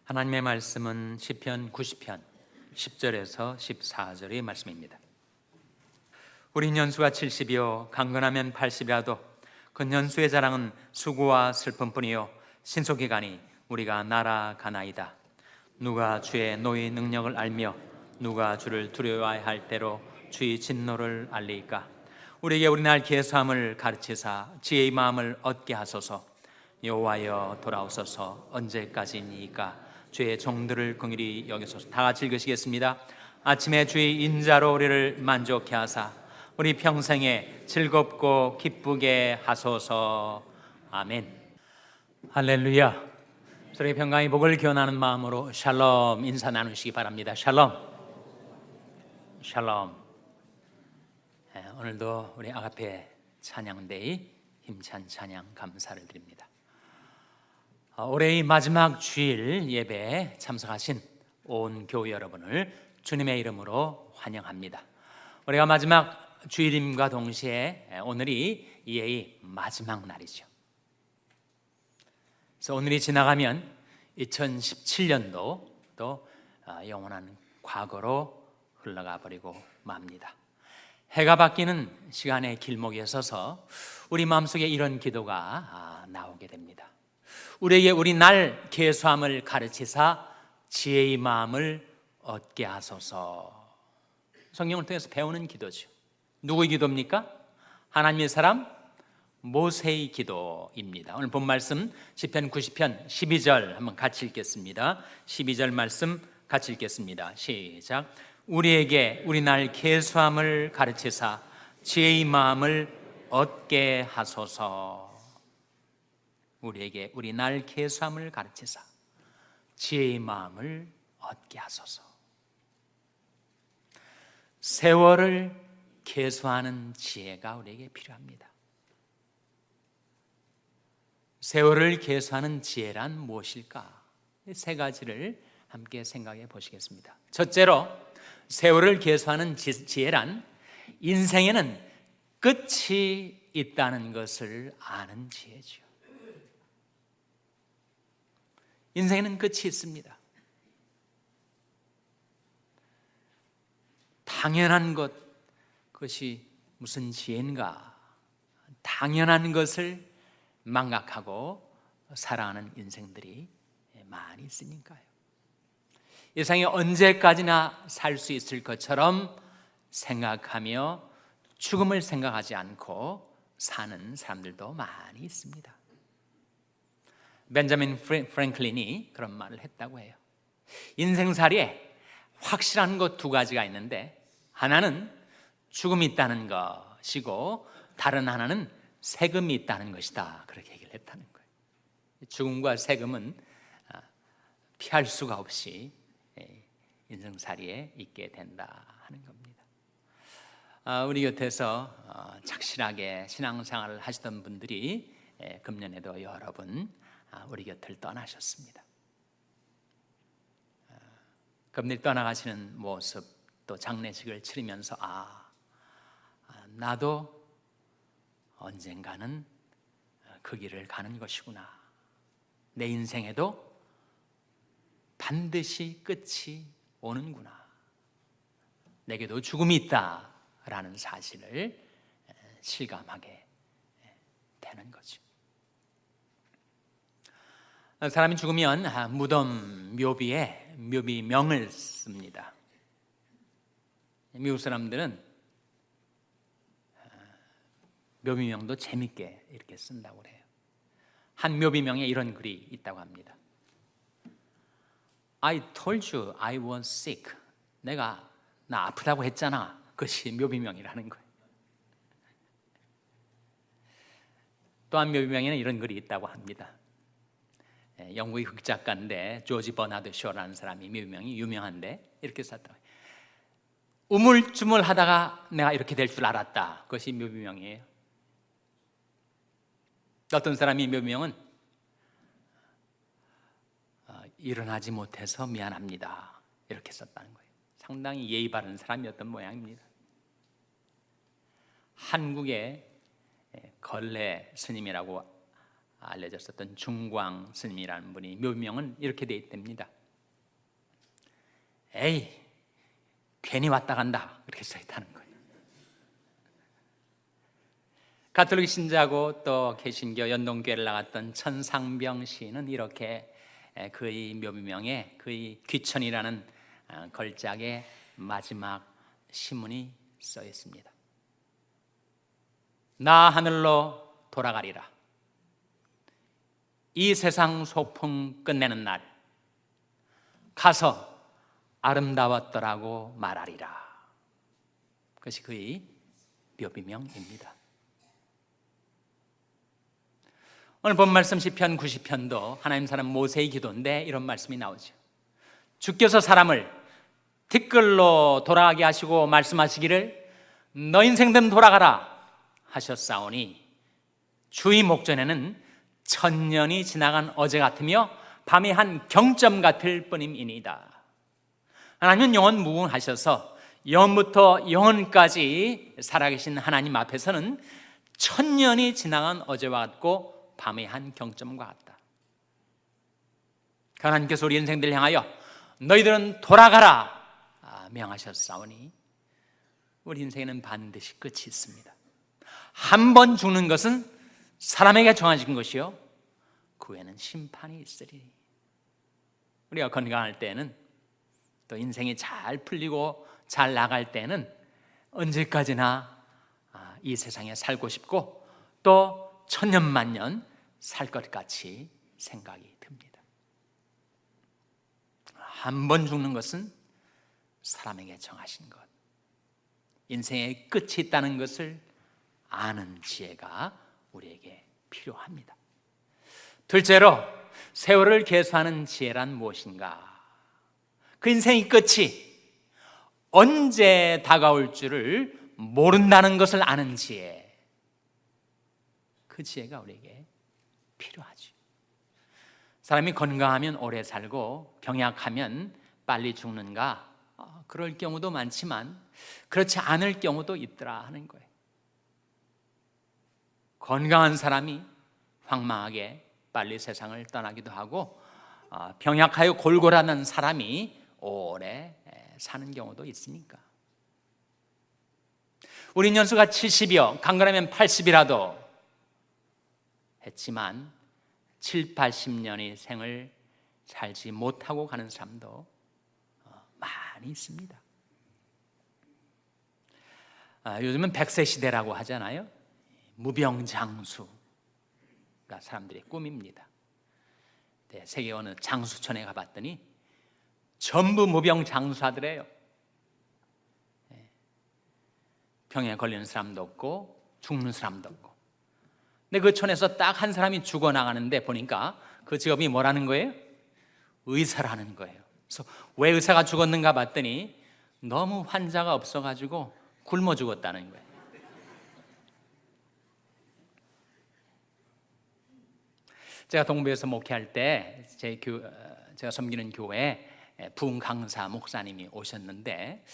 하나님의 말씀은 시편 90편 10절에서 14절의 말씀입니다. 우리 년수가 70이요 강건하면 80이라도 그 년수의 자랑은 수고와 슬픔뿐이요 신속기간이 우리가 날아가나이다. 누가 주의 노의 능력을 알며 누가 주를 두려워해야 할 때로 주의 진노를 알리까. 우리에게 우리날 계수함을 가르치사 지혜의 마음을 얻게 하소서. 여호와여 돌아오소서. 언제까지니까 주의 종들을 긍휼히 여기소서. 다 같이 읽으시겠습니다. 아침에 주의 인자로 우리를 만족케 하사 우리 평생에 즐겁고 기쁘게 하소서. 아멘. 할렐루야. 서로의 평강의 복을 기원하는 마음으로 샬롬 인사 나누시기 바랍니다. 샬롬. 샬롬. 오늘도 우리 아가페 찬양대의 힘찬 찬양 감사를 드립니다. 올해의 마지막 주일 예배에 참석하신 온 교회 여러분을 주님의 이름으로 환영합니다. 우리가 마지막 주일임과 동시에 오늘이 이해의 마지막 날이죠. 그래서 오늘이 지나가면 2017년도 또 영원한 과거로 흘러가 버리고 맙니다. 해가 바뀌는 시간의 길목에 서서 우리 마음속에 이런 기도가 나오게 됩니다. 우리에게 우리 날 계수함을 가르치사 지혜의 마음을 얻게 하소서. 성경을 통해서 배우는 기도죠. 누구의 기도입니까? 하나님의 사람 모세의 기도입니다. 오늘 본 말씀 시편 90편 12절 한번 같이 읽겠습니다. 12절 말씀 같이 읽겠습니다. 시작. 우리에게 우리 날 계수함을 가르치사 지혜의 마음을 얻게 하소서. 우리에게 우리 날 계수함을 가르치사 지혜의 마음을 얻게 하소서. 세월을 계수하는 지혜가 우리에게 필요합니다. 세월을 계수하는 지혜란 무엇일까? 세 가지를 함께 생각해 보시겠습니다. 첫째로 세월을 계수하는 지혜란 인생에는 끝이 있다는 것을 아는 지혜죠. 인생에는 끝이 있습니다. 당연한 것, 그것이 무슨 지혜인가? 당연한 것을 망각하고 살아가는 인생들이 많이 있으니까요. 이 세상에 언제까지나 살 수 있을 것처럼 생각하며 죽음을 생각하지 않고 사는 사람들도 많이 있습니다. 벤자민 프랭클린이 그런 말을 했다고 해요. 인생살이에 확실한 것 두 가지가 있는데 하나는 죽음이 있다는 것이고 다른 하나는 세금이 있다는 것이다. 그렇게 얘기를 했다는 거예요. 죽음과 세금은 피할 수가 없이 인생살이에 있게 된다 하는 겁니다. 우리 곁에서 착실하게 신앙생활을 하시던 분들이 금년에도 여러분 우리 곁을 떠나셨습니다. 그분들이 떠나가시는 모습 또 장례식을 치르면서 나도 언젠가는 그 길을 가는 것이구나. 내 인생에도 반드시 끝이 오는구나. 내게도 죽음이 있다라는 사실을 실감하게 되는 거죠. 사람이 죽으면 무덤 묘비에 묘비명을 씁니다. 미국 사람들은 묘비명도 재밌게 이렇게 쓴다고 그래요. 한 묘비명에 이런 글이 있다고 합니다. I told you I was sick. 내가 나 아프다고 했잖아. 그것이 묘비명이라는 거예요. 또 한 묘비명에는 이런 글이 있다고 합니다. 영국의 흑작가인데 조지 버나드 쇼라는 사람이 묘비명이 유명한데 이렇게 썼다고 해요. 우물쭈물하다가 내가 이렇게 될 줄 알았다. 그것이 묘비명이에요. 어떤 사람이 묘비명은 일어나지 못해서 미안합니다. 이렇게 썼다는 거예요. 상당히 예의 바른 사람이었던 모양입니다. 한국의 걸레 스님이라고 알려졌었던 중광 스님이라는 분이 묘비명은 이렇게 돼 있답니다. 에이, 괜히 왔다 간다 그렇게 써있다는 거예요. 가톨릭 신자고 또 개신교 연동교회를 나갔던 천상병 시인은 이렇게 그의 묘비명에 그의 귀천이라는 걸작의 마지막 시문이 써 있습니다. 나 하늘로 돌아가리라. 이 세상 소풍 끝내는 날 가서 아름다웠더라고 말하리라. 그것이 그의 묘비명입니다. 오늘 본 말씀 시편 90편도 하나님 사람 모세의 기도인데 이런 말씀이 나오죠. 주께서 사람을 티끌로 돌아가게 하시고 말씀하시기를 너 인생든 돌아가라 하셨사오니 주의 목전에는 천년이 지나간 어제 같으며 밤의 한 경점 같을 뿐임이니이다. 하나님은 영원 무궁하셔서 영원부터 영원까지 살아계신 하나님 앞에서는 천년이 지나간 어제와 같고 밤의 한 경점과 같다. 하나님께서 우리 인생들을 향하여 너희들은 돌아가라 명하셨사오니 우리 인생에는 반드시 끝이 있습니다. 한 번 죽는 것은 사람에게 정해진 것이요 그 후에는 심판이 있으리. 우리가 건강할 때는 또 인생이 잘 풀리고 잘 나갈 때는 언제까지나 이 세상에 살고 싶고 또 천년만년 살 것 같이 생각이 듭니다. 한 번 죽는 것은 사람에게 정하신 것, 인생의 끝이 있다는 것을 아는 지혜가 우리에게 필요합니다. 둘째로 세월을 계수하는 지혜란 무엇인가? 그 인생의 끝이 언제 다가올 줄을 모른다는 것을 아는 지혜, 그 지혜가 우리에게 필요하죠. 사람이 건강하면 오래 살고 병약하면 빨리 죽는가? 그럴 경우도 많지만 그렇지 않을 경우도 있더라 하는 거예요. 건강한 사람이 황망하게 빨리 세상을 떠나기도 하고 병약하여 골골하는 사람이 오래 사는 경우도 있으니까. 우리 연수가 70이요 강건하면 80이라도 했지만 7, 80년의 생을 살지 못하고 가는 사람도 많이 있습니다. 요즘은 100세 시대라고 하잖아요. 무병장수가 사람들의 꿈입니다. 세계 어느 장수촌에 가봤더니 전부 무병장수하더래요. 병에 걸리는 사람도 없고 죽는 사람도 없고. 근데 그 촌에서 딱 한 사람이 죽어나가는데 보니까 그 직업이 뭐라는 거예요? 의사라는 거예요. 그래서 왜 의사가 죽었는가 봤더니 너무 환자가 없어가지고 굶어 죽었다는 거예요. 제가 동부에서 목회할 때 제가 섬기는 교회에 부흥 강사 목사님이 오셨는데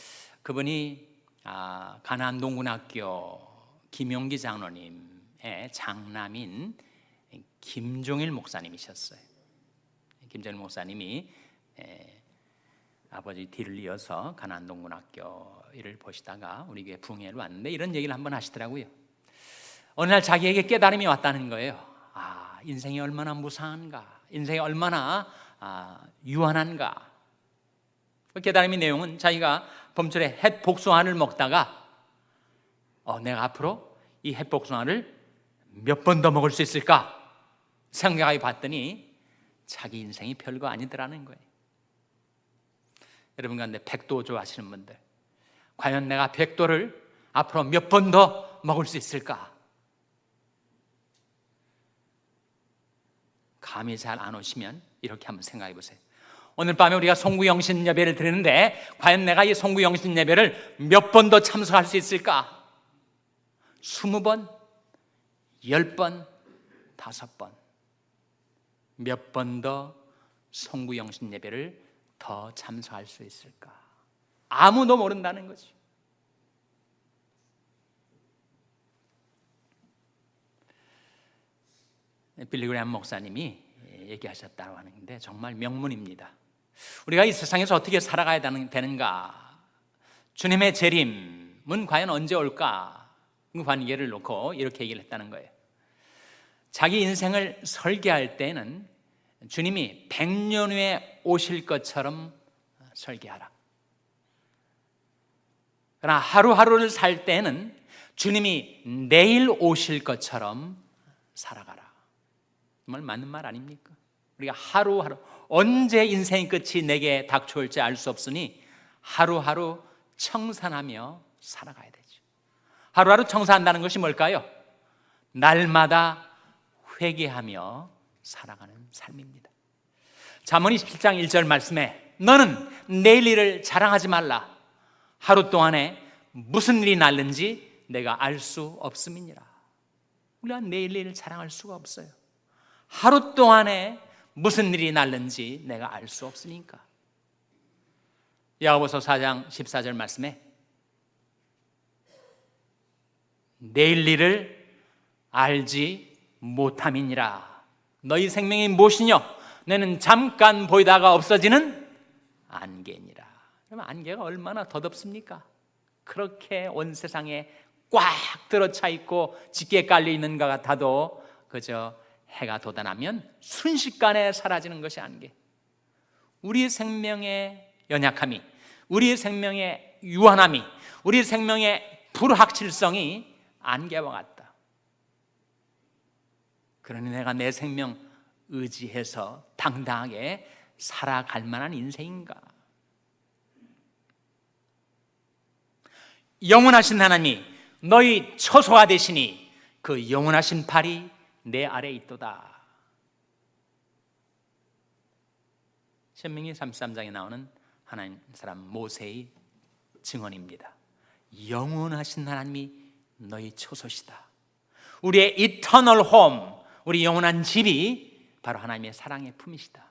그분이 가나안 동군학교 김용기 장로님의 장남인 김종일 목사님이셨어요. 김종일 목사님이 아버지 뒤를 이어서 가나안 동군학교 일을 보시다가 우리 교회 부흥회를 왔는데 이런 얘기를 한번 하시더라고요. 어느 날 자기에게 깨달음이 왔다는 거예요. 인생이 얼마나 무상한가, 인생이 얼마나 유한한가. 그 깨달음의 내용은 자기가 봄철에 햇복숭아를 먹다가 내가 앞으로 이 햇복숭아를 몇 번 더 먹을 수 있을까 생각해 봤더니 자기 인생이 별거 아니더라는 거예요. 여러분 가운데 백도 좋아하시는 분들, 과연 내가 백도를 앞으로 몇 번 더 먹을 수 있을까? 감이 잘 안 오시면 이렇게 한번 생각해 보세요. 오늘 밤에 우리가 송구영신 예배를 드리는데 과연 내가 이 송구영신 예배를 몇 번 더 참석할 수 있을까? 20번? 10번? 5번? 몇 번 더 송구영신 예배를 더 참석할 수 있을까? 아무도 모른다는 거죠. 빌리 그레이엄 목사님이 얘기하셨다고 하는데 정말 명문입니다. 우리가 이 세상에서 어떻게 살아가야 되는가? 주님의 재림은 과연 언제 올까? 그 관계를 놓고 이렇게 얘기를 했다는 거예요. 자기 인생을 설계할 때는 주님이 100년 후에 오실 것처럼 설계하라. 그러나 하루하루를 살 때는 주님이 내일 오실 것처럼 살아가라. 정말 맞는 말 아닙니까? 우리가 하루하루 언제 인생의 끝이 내게 닥쳐올지 알 수 없으니 하루하루 청산하며 살아가야 되죠. 하루하루 청산한다는 것이 뭘까요? 날마다 회개하며 살아가는 삶입니다. 잠언 27장 1절 말씀에 너는 내일 일을 자랑하지 말라. 하루 동안에 무슨 일이 날는지 내가 알 수 없음이니라. 우리가 내일 일을 자랑할 수가 없어요. 하루 동안에 무슨 일이 날는지 내가 알 수 없으니까. 야고보서 4장 14절 말씀에 내일 일을 알지 못함이니라. 너희 생명이 무엇이뇨? 너는 잠깐 보이다가 없어지는 안개니라. 그러면 안개가 얼마나 덧없습니까? 그렇게 온 세상에 꽉 들어차 있고 짙게 깔려 있는 것 같아도 그저 해가 돋아나면 순식간에 사라지는 것이 안개. 우리 생명의 연약함이, 우리 생명의 유한함이, 우리 생명의 불확실성이 안개와 같다. 그러니 내가 내 생명 의지해서 당당하게 살아갈 만한 인생인가? 영원하신 하나님이 너희 처소가 되시니 그 영원하신 팔이 내 아래에 있도다. 신명기 33장에 나오는 하나님 사람 모세의 증언입니다. 영원하신 하나님이 너희 처소시다. 우리의 이터널 홈, 우리 영원한 집이 바로 하나님의 사랑의 품이시다.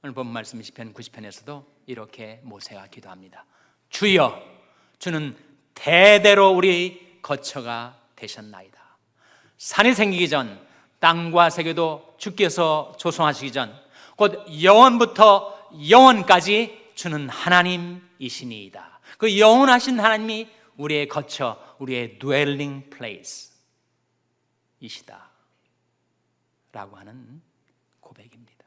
오늘 본 말씀 시편 90편에서도 이렇게 모세가 기도합니다. 주여, 주는 대대로 우리 거처가 되셨나이다. 산이 생기기 전, 땅과 세계도 주께서 조성하시기 전, 곧 영원부터 영원까지 주는 하나님이시니이다. 그 영원하신 하나님이 우리의 거처, 우리의 dwelling place 이시다 라고 하는 고백입니다.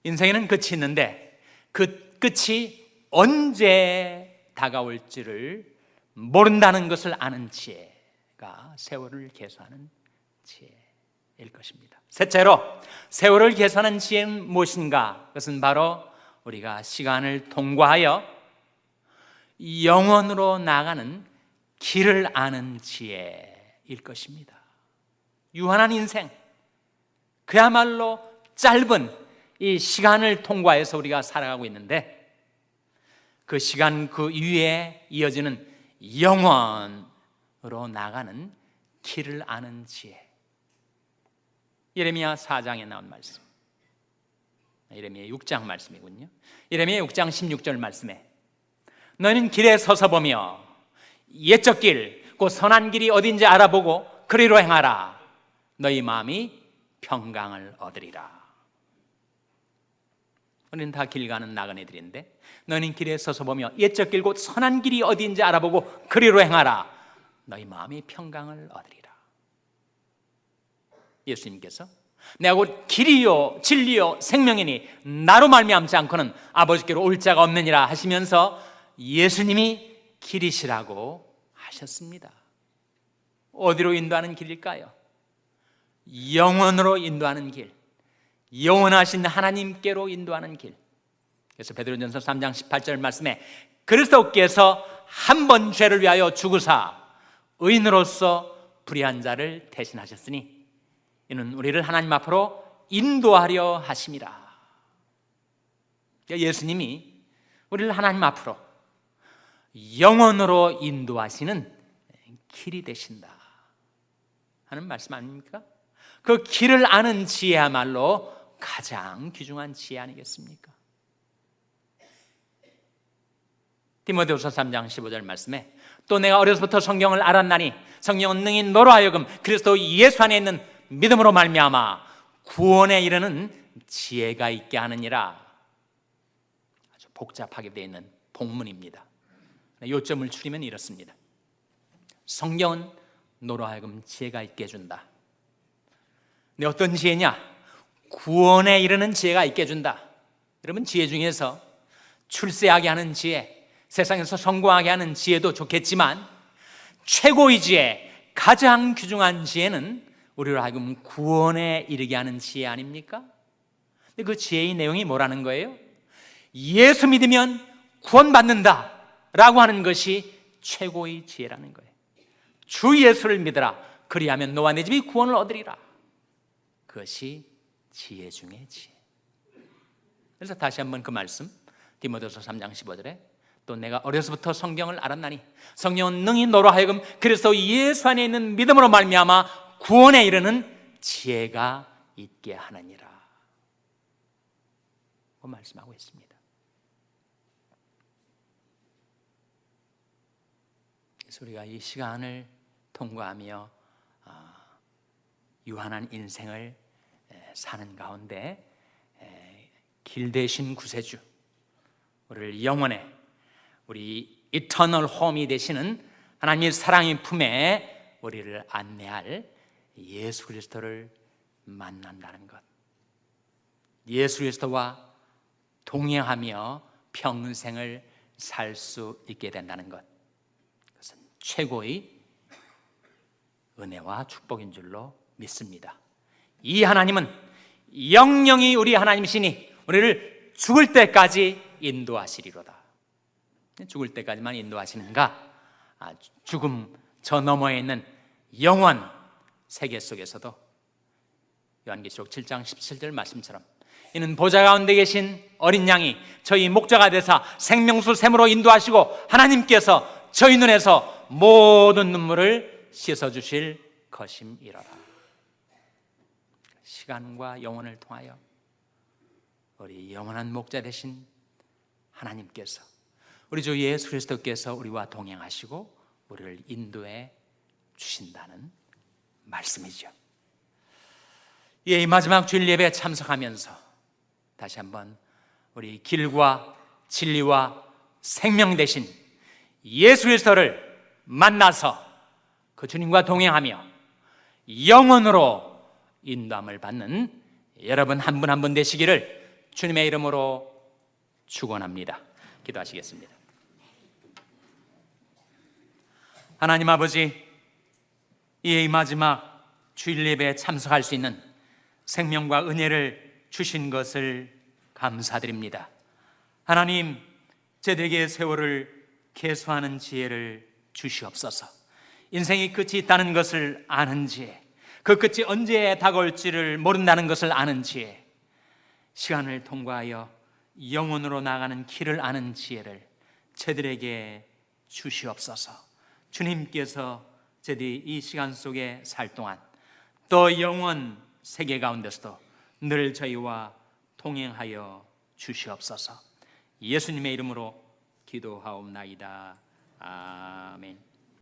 인생에는 끝이 있는데 그 끝이 언제 다가올지를 모른다는 것을 아는 지혜가 세월을 계수하는 지혜일 것입니다. 셋째로 세월을 계수하는 지혜는 무엇인가? 그것은 바로 우리가 시간을 통과하여 영원으로 나가는 길을 아는 지혜일 것입니다. 유한한 인생, 그야말로 짧은 이 시간을 통과해서 우리가 살아가고 있는데 그 시간 그 위에 이어지는 영원으로 나가는 길을 아는 지혜. 예레미야 4장에 나온 말씀, 예레미야 6장 말씀이군요. 예레미야 6장 16절 말씀에 너희는 길에 서서 보며 옛적 길, 곧 선한 길이 어딘지 알아보고 그리로 행하라. 너희 마음이 평강을 얻으리라. 우리는 다 길 가는 나그네들인데 너희는 길에 서서 보며 옛적 길, 곧 선한 길이 어딘지 알아보고 그리로 행하라. 너희 마음이 평강을 얻으리라. 예수님께서 내가 곧 길이요 진리요 생명이니 나로 말미암지 않고는 아버지께로 올 자가 없느니라 하시면서 예수님이 길이시라고 하셨습니다. 어디로 인도하는 길일까요? 영원으로 인도하는 길, 영원하신 하나님께로 인도하는 길. 그래서 베드로전서 3장 18절 말씀에 그리스도께서 한 번 죄를 위하여 죽으사 의인으로서 불의한 자를 대신하셨으니 이는 우리를 하나님 앞으로 인도하려 하심이라. 예수님이 우리를 하나님 앞으로 영원으로 인도하시는 길이 되신다 하는 말씀 아닙니까? 그 길을 아는 지혜야말로 가장 귀중한 지혜 아니겠습니까? 디모데후서 3장 15절 말씀에 또 내가 어려서부터 성경을 알았나니 성령은 능히 너로 하여금 그리스도 예수 안에 있는 믿음으로 말미암아 구원에 이르는 지혜가 있게 하느니라. 아주 복잡하게 되어 있는 본문입니다. 요점을 추리면 이렇습니다. 성경은 너로 하여금 지혜가 있게 해준다. 근데 어떤 지혜냐? 구원에 이르는 지혜가 있게 해준다. 여러분, 지혜 중에서 출세하게 하는 지혜, 세상에서 성공하게 하는 지혜도 좋겠지만 최고의 지혜, 가장 귀중한 지혜는 우리로 하여금 구원에 이르게 하는 지혜 아닙니까? 근데 그 지혜의 내용이 뭐라는 거예요? 예수 믿으면 구원받는다 라고 하는 것이 최고의 지혜라는 거예요. 주 예수를 믿으라. 그리하면 너와 내 집이 구원을 얻으리라. 그것이 지혜 중의 지혜. 그래서 다시 한번 그 말씀, 디모데후서 3장 15절에 또 내가 어려서부터 성경을 알았나니 성령은 능히 너로 하여금 그리스도 예수 안에 있는 믿음으로 말미암아 구원에 이르는 지혜가 있게 하느니라. 그 말씀하고 있습니다. 그래서 우리가 이 시간을 통과하며 유한한 인생을 사는 가운데 길 대신 구세주, 우리를 영원에 우리 이터널 홈이 되시는 하나님의 사랑의 품에 우리를 안내할 예수 그리스도를 만난다는 것, 예수 그리스도와 동행하며 평생을 살 수 있게 된다는 것, 그것은 최고의 은혜와 축복인 줄로 믿습니다. 이 하나님은 영영이 우리 하나님이시니 우리를 죽을 때까지 인도하시리로다. 죽을 때까지만 인도하시는가? 죽음 저 너머에 있는 영원 세계 속에서도 요한계시록 7장 17절 말씀처럼 이는 보좌 가운데 계신 어린 양이 저희 목자가 되사 생명수 샘으로 인도하시고 하나님께서 저희 눈에서 모든 눈물을 씻어주실 것임이로라. 시간과 영혼을 통하여 우리 영원한 목자 되신 하나님께서, 우리 주 예수 그리스도께서 우리와 동행하시고 우리를 인도해 주신다는 말씀이죠. 이 마지막 주일 예배에 참석하면서 다시 한번 우리 길과 진리와 생명 되신 예수 그리스도를 만나서 그 주님과 동행하며 영원으로 인도함을 받는 여러분 한 분 한 분 되시기를 주님의 이름으로 축원합니다. 기도하시겠습니다. 하나님 아버지, 이 마지막 주일 예배에 참석할 수 있는 생명과 은혜를 주신 것을 감사드립니다. 하나님, 제대기의 세월을 계수하는 지혜를 주시옵소서. 인생이 끝이 있다는 것을 아는 지혜, 그 끝이 언제 다가올지를 모른다는 것을 아는 지혜, 시간을 통과하여 영혼으로 나가는 길을 아는 지혜를 저들에게 주시옵소서. 주님께서 저들이 이 시간 속에 살 동안 또 영원 세계 가운데서도 늘 저희와 동행하여 주시옵소서. 예수님의 이름으로 기도하옵나이다. 아멘.